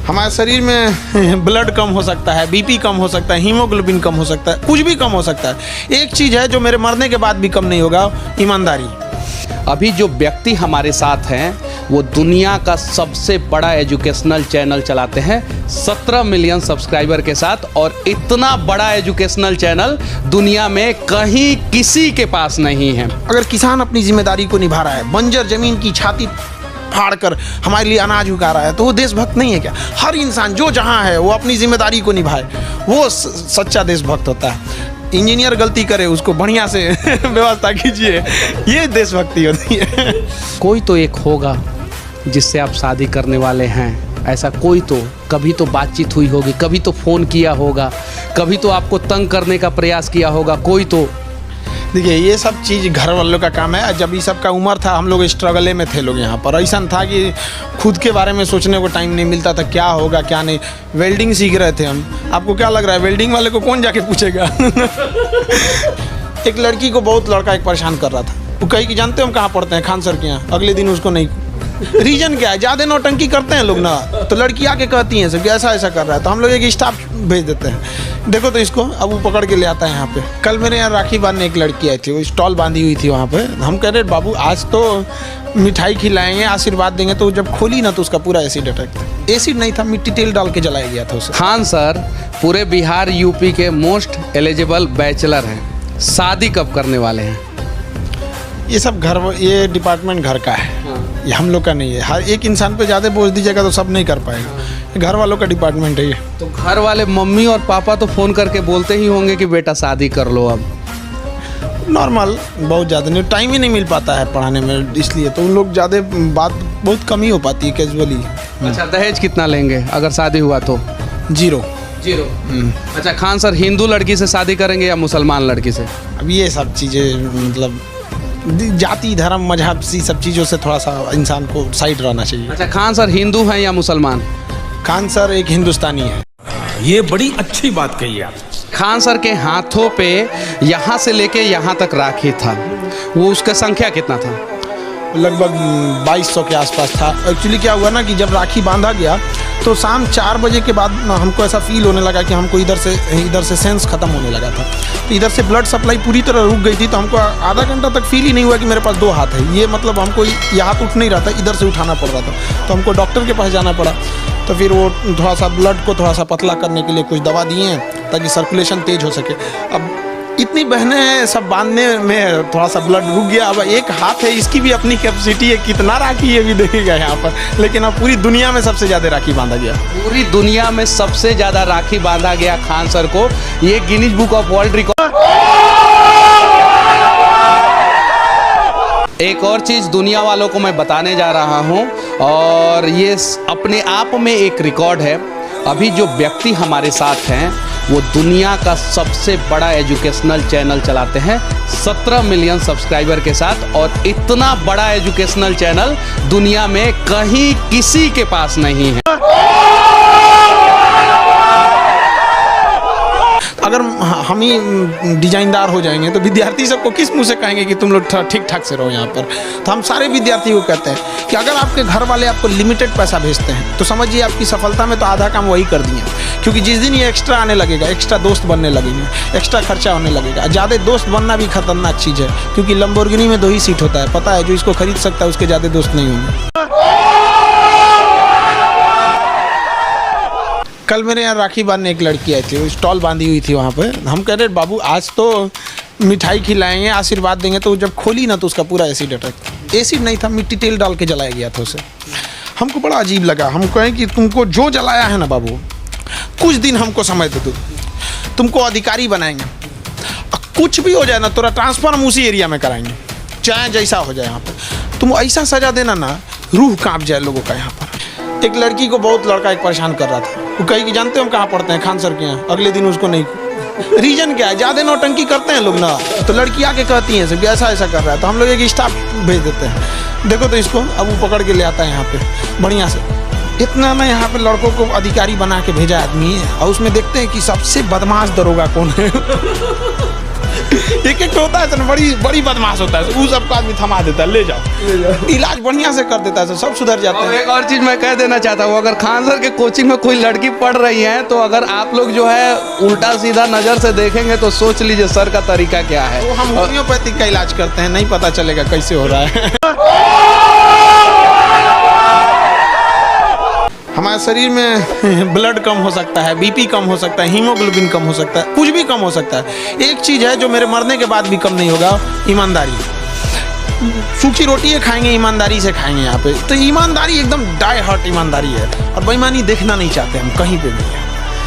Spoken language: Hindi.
हमारे शरीर में ब्लड कम हो सकता है, बीपी कम हो सकता है, हीमोग्लोबिन कम हो सकता है, कुछ भी कम हो सकता है। एक चीज़ है जो मेरे मरने के बाद भी कम नहीं होगा, ईमानदारी। अभी जो व्यक्ति हमारे साथ हैं वो दुनिया का सबसे बड़ा एजुकेशनल चैनल चलाते हैं 17 मिलियन सब्सक्राइबर के साथ, और इतना बड़ा एजुकेशनल चैनल दुनिया में कहीं किसी के पास नहीं है। अगर किसान अपनी जिम्मेदारी को निभा रहा है, बंजर जमीन की छाती फाड़ कर हमारे लिए अनाज उगा रहा है, तो वो देशभक्त नहीं है क्या? हर इंसान जो जहाँ है वो अपनी जिम्मेदारी को निभाए, वो सच्चा देशभक्त होता है। इंजीनियर गलती करे उसको बढ़िया से व्यवस्था कीजिए, ये देशभक्ति होती है। कोई तो एक होगा जिससे आप शादी करने वाले हैं, ऐसा कोई तो कभी तो बातचीत हुई होगी, कभी तो फ़ोन किया होगा, कभी तो आपको तंग करने का प्रयास किया होगा कोई तो। देखिए ये सब चीज़ घर वालों का काम है। जब ये सब का उम्र था हम लोग स्ट्रगले में थे लोग यहाँ पर। ऐसा था कि खुद के बारे में सोचने को टाइम नहीं मिलता था, क्या होगा क्या नहीं। वेल्डिंग सीख रहे थे हम। आपको क्या लग रहा है वेल्डिंग वाले को कौन जाके पूछेगा? एक लड़की को बहुत लड़का एक परेशान कर रहा था। वो कही कि जानते हो हम कहाँ पढ़ते हैं? खान सर के यहाँ। अगले दिन उसको नहीं। रीजन क्या है? ज़्यादा नौटंकी करते हैं लोग ना, तो लड़की आके कहती हैं सब ऐसा ऐसा कर रहा है, तो हम लोग एक स्टाफ भेज देते हैं, देखो तो इसको। अब वो पकड़ के ले आता है यहाँ पे। कल मेरे यहाँ राखी बांधने एक लड़की आई थी, वो स्टॉल बांधी हुई थी वहाँ पे। हम कह रहे बाबू आज तो मिठाई खिलाएंगे, आशीर्वाद देंगे, तो जब खोली ना तो उसका पूरा एसिड अटैक था। एसिड नहीं था, मिट्टी तेल डाल के जलाया गया था उसे। खान सर पूरे बिहार यूपी के मोस्ट एलिजिबल बैचलर हैं, शादी कब करने वाले हैं? ये सब घर, ये डिपार्टमेंट घर का है, ये हम लोग का नहीं है। हर एक इंसान पे ज़्यादा बोझ दीजिएगा तो सब नहीं कर पाएगा। घर वालों का डिपार्टमेंट है ये। तो घर वाले मम्मी और पापा तो फ़ोन करके बोलते ही होंगे कि बेटा शादी कर लो अब। नॉर्मल, बहुत ज़्यादा नहीं, टाइम ही नहीं मिल पाता है पढ़ाने में, इसलिए तो उन लोग ज़्यादा बात बहुत कम ही हो पाती है, कैजुअली। अच्छा, दहेज कितना लेंगे अगर शादी हुआ तो? 0। अच्छा, खान सर हिंदू लड़की से शादी करेंगे या मुसलमान लड़की से? अब ये सब चीज़ें मतलब जाति धर्म मजहब सी सब चीज़ों से थोड़ा सा इंसान को साइड रहना चाहिए। अच्छा, खान सर हिंदू हैं या मुसलमान? खान सर एक हिंदुस्तानी है। ये बड़ी अच्छी बात कही आप। खान सर के हाथों पे यहाँ से लेके यहाँ तक राखी था, वो उसका संख्या कितना था? लगभग 2200 के आसपास था। एक्चुअली क्या हुआ ना कि जब राखी बांधा गया तो शाम 4 बजे के बाद ना हमको ऐसा फील होने लगा कि हमको इधर से सेंस ख़त्म होने लगा था। तो इधर से ब्लड सप्लाई पूरी तरह रुक गई थी, तो हमको आधा घंटा तक फील ही नहीं हुआ कि मेरे पास 2 हाथ है। ये मतलब हमको ये हाथ उठ नहीं रहा था, इधर से उठाना पड़ रहा था। तो हमको डॉक्टर के पास जाना पड़ा। तो फिर वो थोड़ा सा ब्लड को थोड़ा सा पतला करने के लिए कुछ दवा दिए हैं ताकि सर्कुलेशन तेज हो सके। अब इतनी बहनें हैं, सब बांधने में थोड़ा सा ब्लड रुक गया। अब एक हाथ है, इसकी भी अपनी कैपेसिटी है, कितना राखी ये भी देखेगा यहाँ पर। लेकिन अब पूरी दुनिया में सबसे ज़्यादा राखी बांधा गया। पूरी दुनिया में सबसे ज़्यादा राखी बांधा गया खान सर को, ये Guinness book of world record. एक और चीज़ दुनिया वालों को मैं बताने जा रहा हूँ, और ये अपने आप में एक रिकॉर्ड है। अभी जो व्यक्ति हमारे साथ हैं वो दुनिया का सबसे बड़ा एजुकेशनल चैनल चलाते हैं 17 मिलियन सब्सक्राइबर के साथ, और इतना बड़ा एजुकेशनल चैनल दुनिया में कहीं किसी के पास नहीं है। अगर हम ही डिजाइनदार हो जाएंगे तो विद्यार्थी सबको किस मुंह से कहेंगे कि तुम लोग ठीक ठाक से रहो यहाँ पर? तो हम सारे विद्यार्थी को कहते हैं कि अगर आपके घर वाले आपको लिमिटेड पैसा भेजते हैं तो समझिए आपकी सफलता में तो आधा काम वही कर दिए। क्योंकि जिस दिन ये एक्स्ट्रा आने लगेगा, एक्स्ट्रा दोस्त बनने लगेंगे, एक्स्ट्रा खर्चा होने लगेगा। ज़्यादा दोस्त बनना भी खतरनाक चीज़ है, क्योंकि लंबोर्गिनी में 2 ही सीट होता है, पता है? जो इसको खरीद सकता है उसके ज़्यादा दोस्त नहीं होंगे। कल मेरे यहाँ राखी बांधने एक लड़की आई थी, वो स्टॉल बांधी हुई थी वहाँ पे। हम कह रहे बाबू आज तो मिठाई खिलाएंगे, आशीर्वाद देंगे, तो जब खोली ना तो उसका पूरा एसिड अटैक था। एसिड नहीं था, मिट्टी तेल डाल के जलाया गया था उसे। हमको बड़ा अजीब लगा। हम कहें कि तुमको जो जलाया है ना बाबू, कुछ दिन हमको समय दे दो, तुमको अधिकारी बनाएंगे, कुछ भी हो जाए ना तोरा ट्रांसफर हम उसी एरिया में कराएंगे, चाहे जैसा हो जाए। यहाँ पर तुम ऐसा सजा देना ना, रूह कांप जाए लोगों का। यहाँ पर एक लड़की को बहुत लड़का एक परेशान कर रहा था। वो कही कि जानते हो हम कहाँ पढ़ते हैं? खान सर के यहाँ। अगले दिन उसको नहीं। रीजन क्या है? ज़्यादा नौटंकी करते हैं लोग ना, तो लड़की आके कहती हैं सब ऐसा ऐसा कर रहा है, तो हम लोग एक स्टाफ भेज देते हैं, देखो तो इसको। अब वो पकड़ के ले आता है यहाँ पे बढ़िया से। इतना ना यहाँ पे लड़कों को अधिकारी बना के भेजा आदमी है, और उसमें देखते हैं कि सबसे बदमाश दरोगा कौन है। एक एक होता है ना, बड़ी बड़ी बदमाश होता है, वो सबको आदमी थमा देता है, ले जाओ, इलाज बढ़िया से कर देता है, सब सुधर जाते और हैं। एक और चीज़ मैं कह देना चाहता हूँ, अगर खान सर के कोचिंग में कोई लड़की पढ़ रही है तो अगर आप लोग जो है उल्टा सीधा नज़र से देखेंगे तो सोच लीजिए सर का तरीका क्या है। तो हम होम्योपैथिक का इलाज करते हैं, नहीं पता चलेगा कैसे हो रहा है। हमारे शरीर में ब्लड कम हो सकता है, बीपी कम हो सकता है, हीमोग्लोबिन कम हो सकता है, कुछ भी कम हो सकता है। एक चीज़ है जो मेरे मरने के बाद भी कम नहीं होगा, ईमानदारी। सूखी रोटी खाएंगे, ईमानदारी से खाएंगे यहाँ पे, तो ईमानदारी एकदम डाई हार्ट ईमानदारी है, और बेईमानी देखना नहीं चाहते हम कहीं पे भी।